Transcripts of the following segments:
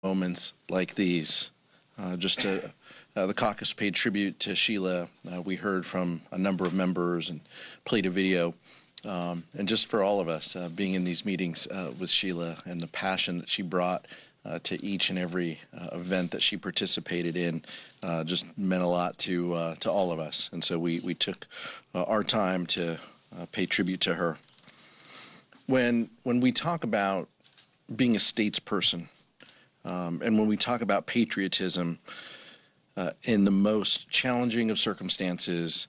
moments like these. The caucus paid tribute to Sheila. We heard from a number of members and played a video. And just for all of us being in these meetings with Sheila and the passion that she brought to each and every event that she participated in just meant a lot to all of us. And so we took our time to pay tribute to her. When we talk about being a statesperson, and when we talk about patriotism, in the most challenging of circumstances,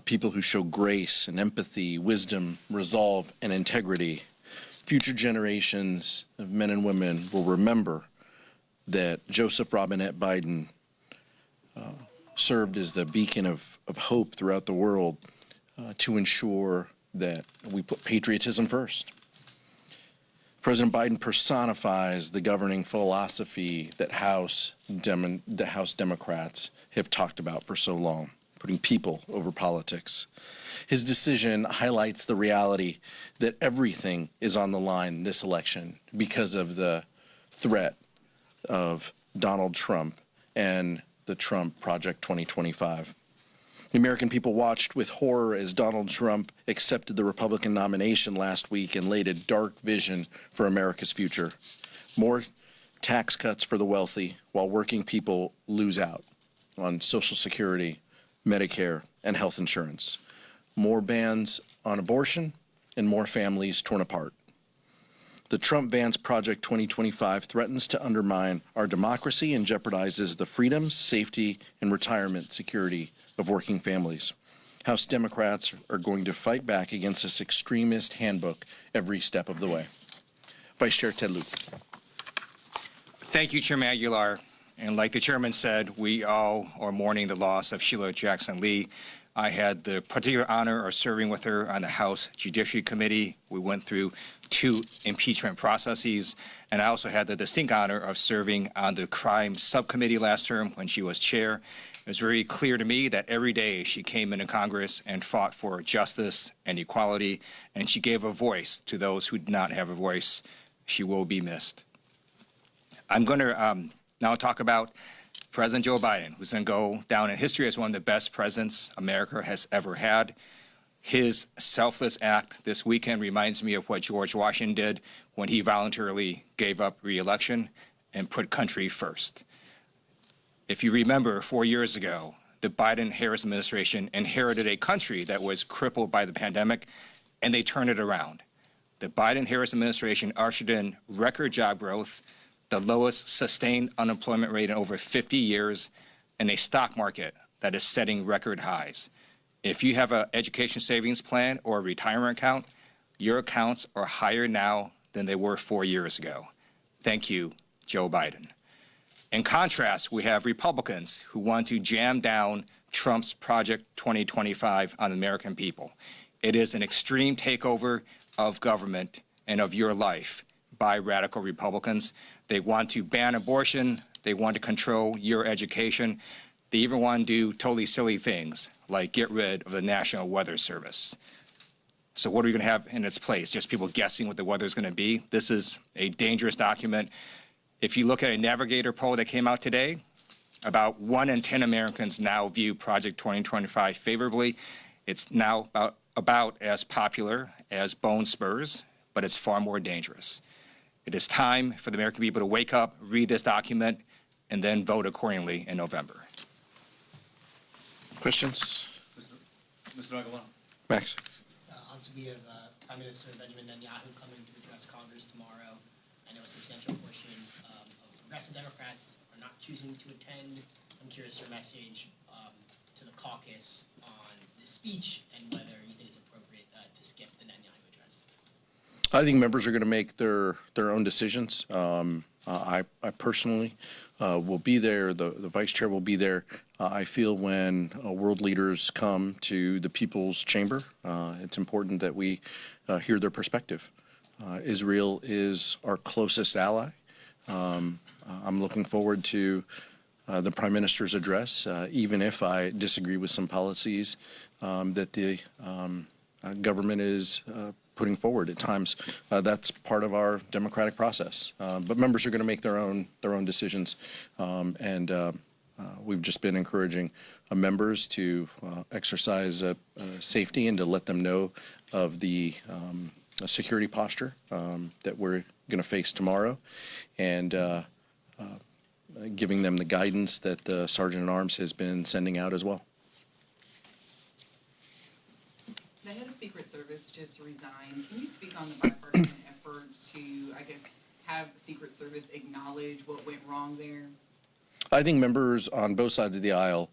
people who show grace and empathy, wisdom, resolve, and integrity, future generations of men and women will remember that Joseph Robinette Biden served as the beacon of hope throughout the world to ensure that we put patriotism first. President Biden personifies the governing philosophy that House Democrats have talked about for so long, putting people over politics. His decision highlights the reality that everything is on the line this election because of the threat of Donald Trump and the Trump Project 2025. The American people watched with horror as Donald Trump accepted the Republican nomination last week and laid a dark vision for America's future. More tax cuts for the wealthy while working people lose out on Social Security, Medicare, and health insurance. More bans on abortion and more families torn apart. The Trump Vance Project 2025 threatens to undermine our democracy and jeopardizes the freedoms, safety, and retirement security of working families. House Democrats are going to fight back against this extremist handbook every step of the way. Vice Chair Ted Lieu. Thank you, Chairman Aguilar. And like the chairman said, we all are mourning the loss of Sheila Jackson Lee. I had the particular honor of serving with her on the House Judiciary Committee. We went through 2 impeachment processes, and I also had the distinct honor of serving on the crime subcommittee last term when she was chair. It was very clear to me that every day she came into Congress and fought for justice and equality, and she gave a voice to those who did not have a voice. She will be missed. I'm going to now talk about President Joe Biden, who's going to go down in history as one of the best presidents America has ever had. His selfless act this weekend reminds me of what George Washington did when he voluntarily gave up re-election and put country first. If you remember, 4 years ago, the Biden-Harris administration inherited a country that was crippled by the pandemic, and they turned it around. The Biden-Harris administration ushered in record job growth, the lowest sustained unemployment rate in over 50 years, and a stock market that is setting record highs. If you have an education savings plan or a retirement account, your accounts are higher now than they were 4 years ago. Thank you, Joe Biden. In contrast, we have Republicans who want to jam down Trump's Project 2025 on the American people. It is an extreme takeover of government and of your life by radical Republicans. They want to ban abortion. They want to control your education. They even want to do totally silly things like get rid of the National Weather Service. So what are we going to have in its place? Just people guessing what the weather is going to be? This is a dangerous document. If you look at a Navigator poll that came out today, about 1 in 10 Americans now view Project 2025 favorably. It's now about as popular as bone spurs, but it's far more dangerous. It is time for the American people to wake up, read this document, and then vote accordingly in November. Questions? Mr. Aguilar. Max. Also, we have Prime Minister Benjamin Netanyahu coming to address Congress tomorrow. I know a substantial portion of progressive Democrats are not choosing to attend. I'm curious your message to the caucus on this speech and whether you think it's appropriate to skip the Netanyahu address. I think members are going to make their own decisions. I personally will be there. The vice chair will be there. I feel when world leaders come to the People's Chamber, it's important that we hear their perspective. Israel is our closest ally. I'm looking forward to the Prime Minister's address, even if I disagree with some policies that the government is putting forward. At times, that's part of our democratic process. But members are going to make their own decisions, and we've just been encouraging members to exercise safety and to let them know of the security posture that we're going to face tomorrow, and giving them the guidance that the Sergeant at Arms has been sending out as well. The head of Secret Service just resigned. Can you speak on the bipartisan efforts to, I guess, have the Secret Service acknowledge what went wrong there? I think members on both sides of the aisle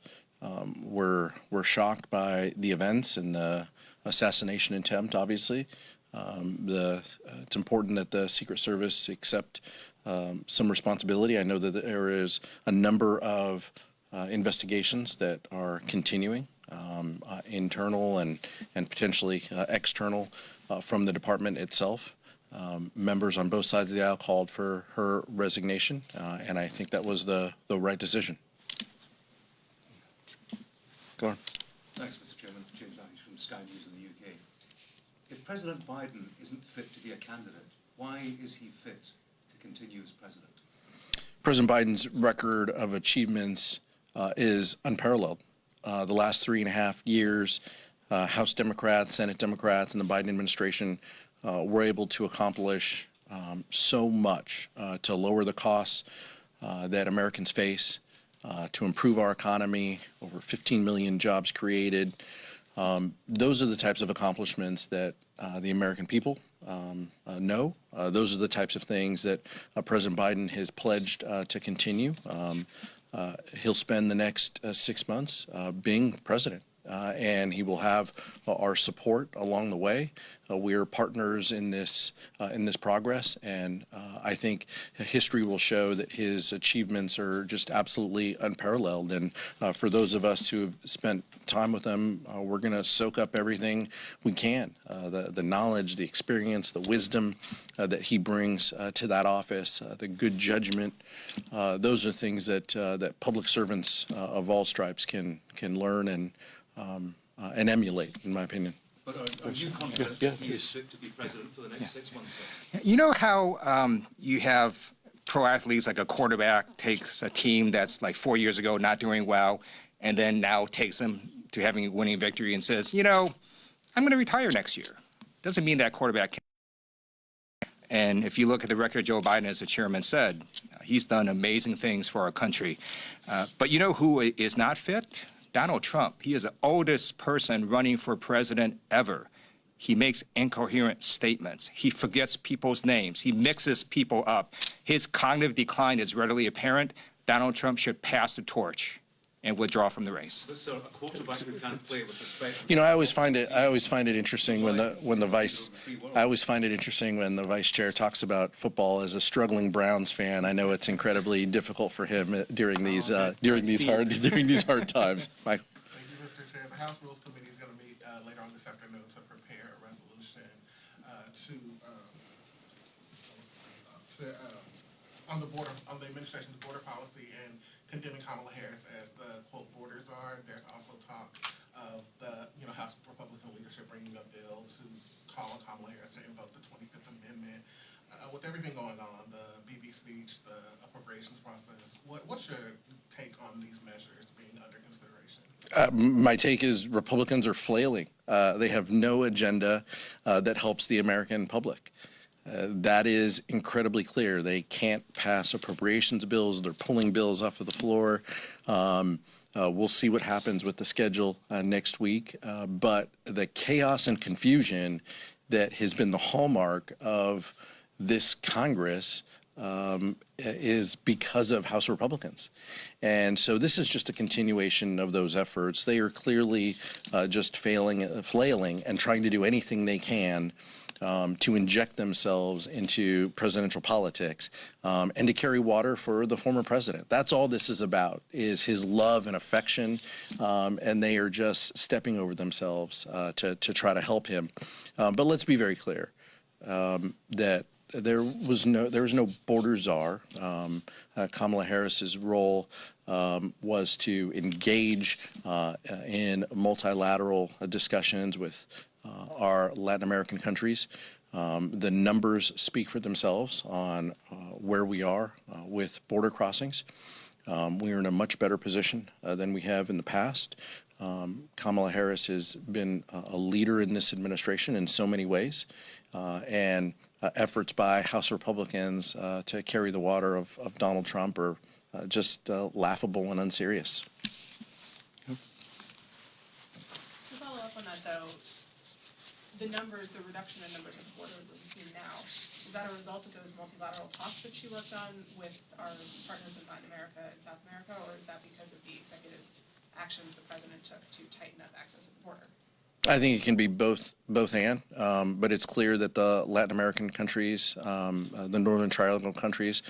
were shocked by the events and the assassination attempt. Obviously, it's important that the Secret Service accept some responsibility. I know that there is a number of investigations that are continuing, internal and potentially external from the department itself. Members on both sides of the aisle called for her resignation, and I think that was the right decision. Go on. Thanks, Mr. Chairman. James Matthews from Sky News in the UK. If President Biden isn't fit to be a candidate, why is he fit to continue as president? President Biden's record of achievements is unparalleled. The last 3.5 years, House Democrats, Senate Democrats, and the Biden administration were able to accomplish so much to lower the costs that Americans face, to improve our economy, over 15 million jobs created. Those are the types of accomplishments that the American people know. Those are the types of things that President Biden has pledged to continue. He'll spend the next 6 months being president. And he will have our support along the way. We are partners in this progress, and I think history will show that his achievements are just absolutely unparalleled. And for those of us who have spent time with him, we're going to soak up everything we can, the knowledge, the experience, the wisdom that he brings to that office, the good judgment. Those are things that public servants of all stripes can learn and emulate, in my opinion. But are you confident that he is fit to be president for the next 6 months? You know how you have pro athletes, like a quarterback takes a team that's like 4 years ago not doing well, and then now takes them to having a winning victory and says, you know, I'm going to retire next year. Doesn't mean that quarterback can. And if you look at the record, Joe Biden, as the chairman said, he's done amazing things for our country. But you know who is not fit? Donald Trump. He is the oldest person running for president ever. He makes incoherent statements. He forgets people's names. He mixes people up. His cognitive decline is readily apparent. Donald Trump should pass the torch and withdraw from the race. But sir, a quarterback who can't play with respect. You know, I always find it interesting when the vice chair talks about football as a struggling Browns fan. I know it's incredibly difficult for him during these hard times. Mike. Thank you, Mr. Chair. The House Rules Committee is going to meet later on this afternoon to prepare a resolution on the administration's border policy and condemning Kamala Harris as the quote borders are. There's also talk of the House Republican leadership bringing a bill to call on Kamala Harris to invoke the 25th Amendment. With everything going on, the BB speech, the appropriations process, what's your take on these measures being under consideration? My take is Republicans are flailing. They have no agenda that helps the American public. That is incredibly clear. They can't pass appropriations bills. They're pulling bills off of the floor. We'll see what happens with the schedule next week. But the chaos and confusion that has been the hallmark of this Congress is because of House Republicans. And so this is just a continuation of those efforts. They are clearly just flailing and trying to do anything they can to inject themselves into presidential politics and to carry water for the former president. That's all this is about, is his love and affection, and they are just stepping over themselves to try to help him. But let's be very clear that there was no border czar. Kamala Harris's role was to engage in multilateral discussions with are Latin American countries. The numbers speak for themselves on where we are with border crossings. We are in a much better position than we have in the past. Kamala Harris has been a leader in this administration in so many ways, and efforts by House Republicans to carry the water of Donald Trump are just laughable and unserious. To follow up on that, though, the reduction in numbers at the border that we see now, is that a result of those multilateral talks that she worked on with our partners in Latin America and South America, or is that because of the executive actions the president took to tighten up access at the border? I think it can be both and, but it's clear that the Latin American countries, the Northern Triangle countries,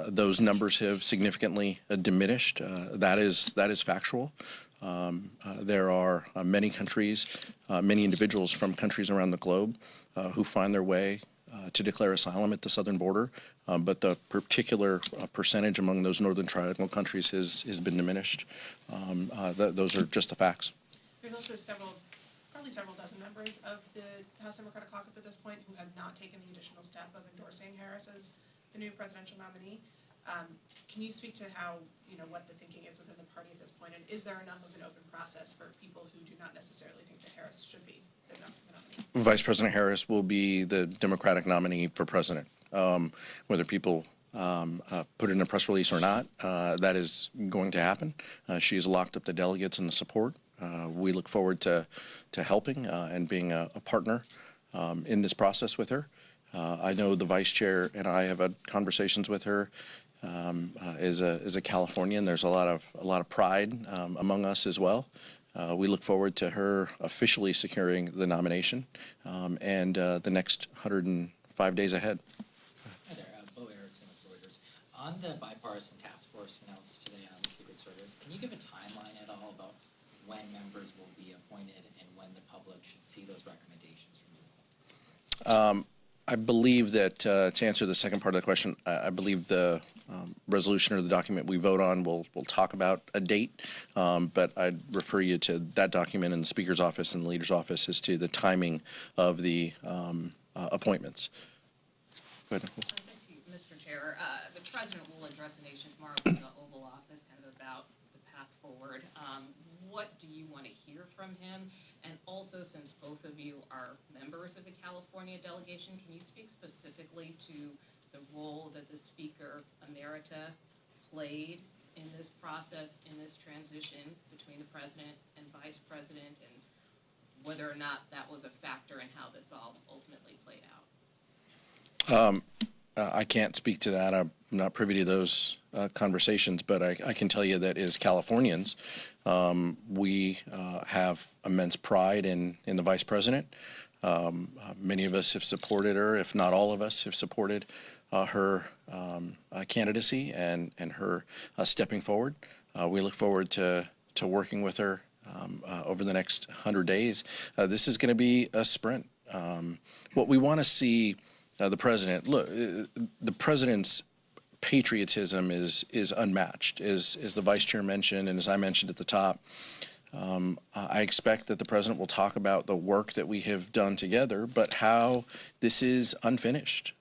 those numbers have significantly diminished. That is factual. There are many countries, many individuals from countries around the globe who find their way to declare asylum at the southern border, but the particular percentage among those Northern Triangle countries has been diminished. Those are just the facts. There's also probably several dozen members of the House Democratic Caucus at this point who have not taken the additional step of endorsing Harris as the new presidential nominee. Can you speak to what the thinking is within the party at this point, and is there enough of an open process for people who do not necessarily think that Harris should be the nominee? Vice President Harris will be the Democratic nominee for president. Whether people put it in a press release or not, that is going to happen. She has locked up the delegates and the support. We look forward to helping and being a partner in this process with her. I know the vice chair and I have had conversations with her. As a Californian, there's a lot of pride among us as well. We look forward to her officially securing the nomination and the next 105 days ahead. Hi there, Bo Erickson with Reuters. On the bipartisan task force announced today on the Secret Service, can you give a timeline at all about when members will be appointed and when the public should see those recommendations from you? I believe that to answer the second part of the question, I believe the resolution or the document we vote on will talk about a date, but I'd refer you to that document in the Speaker's office and the Leader's office as to the timing of the appointments. Go ahead, Nicole. Thank you, Mr. Chair. The President will address the nation tomorrow from the Oval Office, kind of about the path forward. What do you want to hear from him? And also, since both of you are members of the California delegation, can you speak specifically to the role that the Speaker Emerita played in this process, in this transition between the President and Vice President, and whether or not that was a factor in how this all ultimately played out? I can't speak to that. I'm not privy to those conversations, but I can tell you that as Californians, we have immense pride in the Vice President. Many of us have supported her, if not all of us have supported her candidacy and her stepping forward. We look forward to working with her over the next 100 days. This is going to be a sprint. What we want to see the president, look, the president's patriotism is unmatched, as the vice chair mentioned and as I mentioned at the top. I expect that the president will talk about the work that we have done together, but how this is unfinished.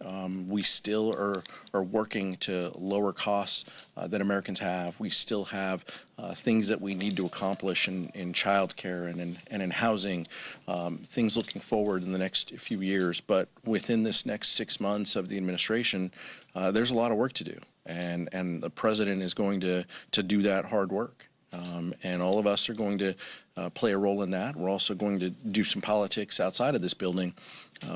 We still are working to lower costs that Americans have. We still have things that we need to accomplish in child care and in housing, things looking forward in the next few years. But within this next 6 months of the administration, there's a lot of work to do. And the president is going to do that hard work. And all of us are going to play a role in that. We're also going to do some politics outside of this building.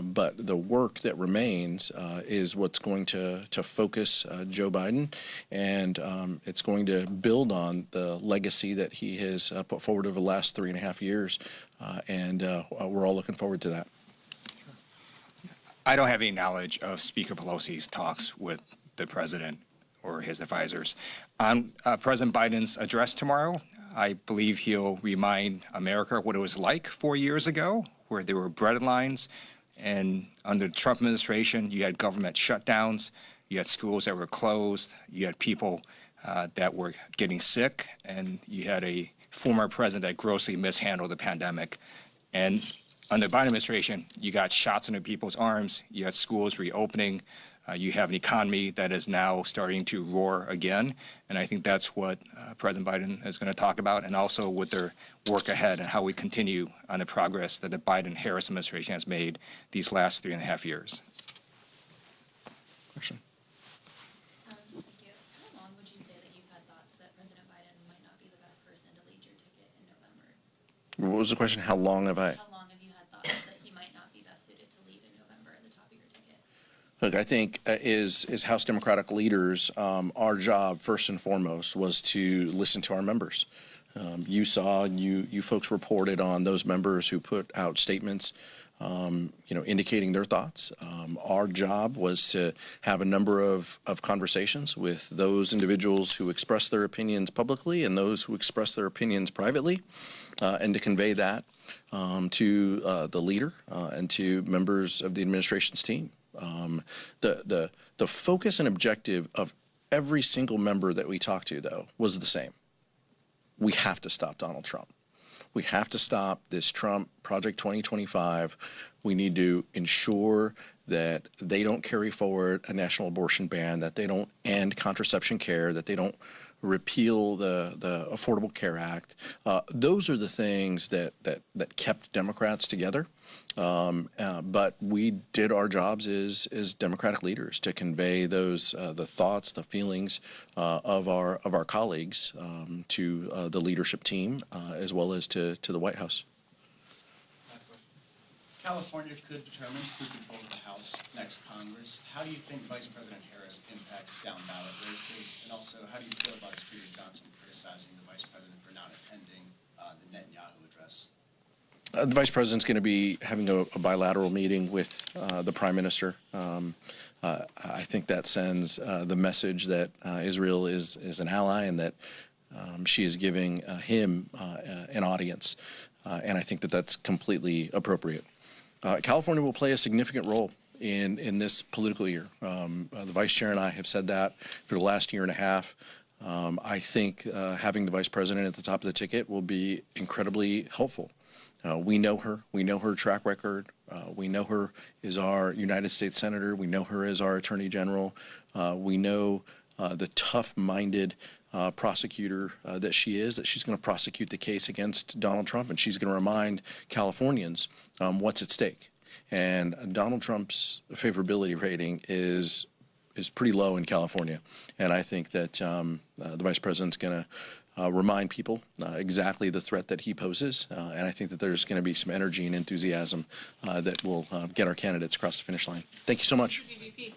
But the work that remains is what's going to focus Joe Biden, and it's going to build on the legacy that he has put forward over the last 3.5 years. And we're all looking forward to that. I don't have any knowledge of Speaker Pelosi's talks with the president or his advisors. On President Biden's address tomorrow, I believe he'll remind America what it was like 4 years ago, where there were bread lines, and under the Trump administration, you had government shutdowns, you had schools that were closed, you had people that were getting sick, and you had a former president that grossly mishandled the pandemic. And under the Biden administration, you got shots into people's arms, you had schools reopening, you have an economy that is now starting to roar again, and I think that's what President Biden is going to talk about, and also with their work ahead and how we continue on the progress that the Biden-Harris administration has made these last 3.5 years. Question. Thank you. How long would you say that you've had thoughts that President Biden might not be the best person to lead your ticket in November? What was the question? How long have I? How long have you had thoughts that he might not be best suited to lead in November at the top of your ticket? Look, I think as House Democratic leaders, our job first and foremost was to listen to our members. You saw, you folks reported on those members who put out statements, indicating their thoughts. Our job was to have a number of conversations with those individuals who express their opinions publicly and those who express their opinions privately, and to convey that to the leader and to members of the administration's team. The focus and objective of every single member that we talked to, though, was the same. We have to stop Donald Trump. We have to stop this Trump Project 2025. We need to ensure that they don't carry forward a national abortion ban, that they don't end contraception care, that they don't repeal the Affordable Care Act. Those are the things that kept Democrats together. But we did our jobs as Democratic leaders to convey those the thoughts, the feelings of our colleagues to the leadership team as well as to the White House. Last question. California could determine who controls the House next Congress. How do you think Vice President Harris impacts down ballot races? And also, how do you feel about Speaker Johnson criticizing the Vice President for not attending the Netanyahu address? The Vice President's going to be having a bilateral meeting with the Prime Minister. I think that sends the message that Israel is an ally and that she is giving him an audience. And I think that that's completely appropriate. California will play a significant role in this political year. The Vice Chair and I have said that for the last year and a half. I think having the Vice President at the top of the ticket will be incredibly helpful. We know her. We know her track record. We know her as our United States Senator. We know her as our Attorney General. We know the tough-minded prosecutor that she is, that she's going to prosecute the case against Donald Trump, and she's going to remind Californians what's at stake. And Donald Trump's favorability rating is pretty low in California. And I think that the Vice President's going to remind people exactly the threat that he poses. And I think that there's going to be some energy and enthusiasm that will get our candidates across the finish line. Thank you so much. VP.